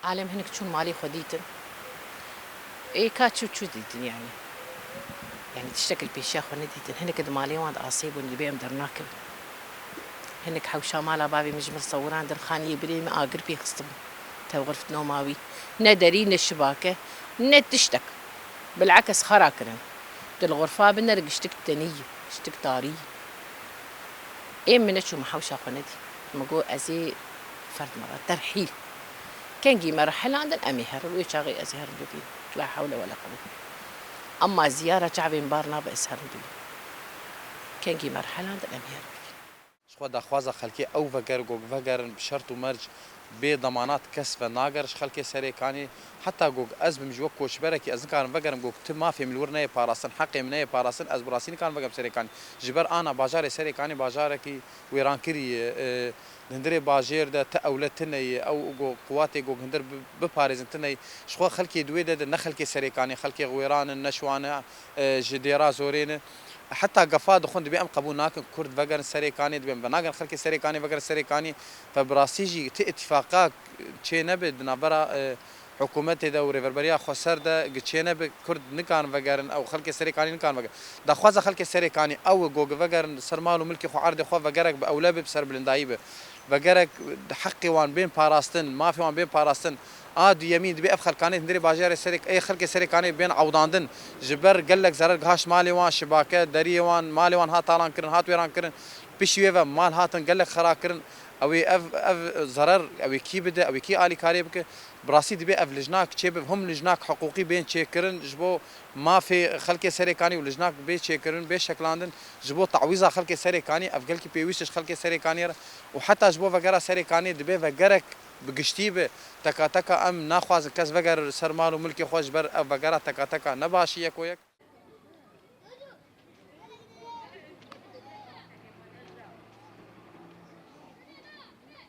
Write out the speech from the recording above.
عالم هنك شون مالي خديتن اي كاتشو شو ديتن يعني تشتكل بيشا خو نديتن هنك مالي واد اصيب اللي بيم درناكل هنك حوشا مالا بابي مجمل صوران در خاني بري ما اقر بي خصم تو غرفة نوماوي ندري نشباكه نتشتك بالعكس خراكرن دل الغرفة بنرق اشتك تنية اشتك طارية ايه من شو محوشا خو ندي مقو ازي فرد مرة ترحيل كان جي مرحلة عند الأميهر ويشاغي أزهر ببي لا حول ولا قوة أما زيارة شعبي مبارنا بأسهر ببي كان جي مرحلة عند الأميهر شخوا دخوازا خلكي أو فقر جوج فقر بشرط ومرج بضمانات كسب ناقرش خلكي سريكاني حتى جوج أزب مجوك كوش بركي أزن كان فقر جوج تما في ملورنا باراسن حقي مني باراسن أزبراسين كان فقر سريكاني جبر أنا باجاري سريكاني باجاركي ويرانكري هندري باجير ده تأولتني أو جو قواتي جو هندر بباريزنتني شخوا خلكي دويدة ده نخلكي سريكاني خلكي غويران النشوانة جديرا زورين حتى قفاد خند بيم قبوناك كرد فقر سريكاني بيم بناقن خلكي سريكاني فقر سريكاني فبراسيجي اتفاقات تشي نبد نبرا حكومتي ده وريفربريا خسر ده تشي نبد كرد نكان فقرن او خلكي سريكاني نكان فقر ده خوازا خلكي سريكاني او جوج فقر سرمال وملكي خو عرض خو فقرك باولاب بسر بلندايبه فقرك حقي وان بين باراستن ما في وان بين باراستن آد يمين دبي أفخل كانت ندري باجار سرك أي خلق سرك كانت بين عوداندن جبر قال لك زرق هاش مالي وان شباكة دري وان مالي وان هات طالان كرن هات ويران كرن بشوية مال هاتن قال لك خرا كرن أو أف زرر أو كي بده أو كي آلي كاريبك براسي دبي أف لجناك شيب هم لجناك حقوقي بين شيكرن جبو ما في خلق سرك كاني ولجناك بين شيكرن بين شكلاندن جبو تعويضة خلق سرك كاني أف قال كي بيويش خلق سرك كاني وحتى جبو فقرا سرك كاني دبي فقرك بقشتيبه تكا تكا ام ناخواز كاس فقر سرمال وملكي خوش بر فقرا تكا تكا نباشي يكويك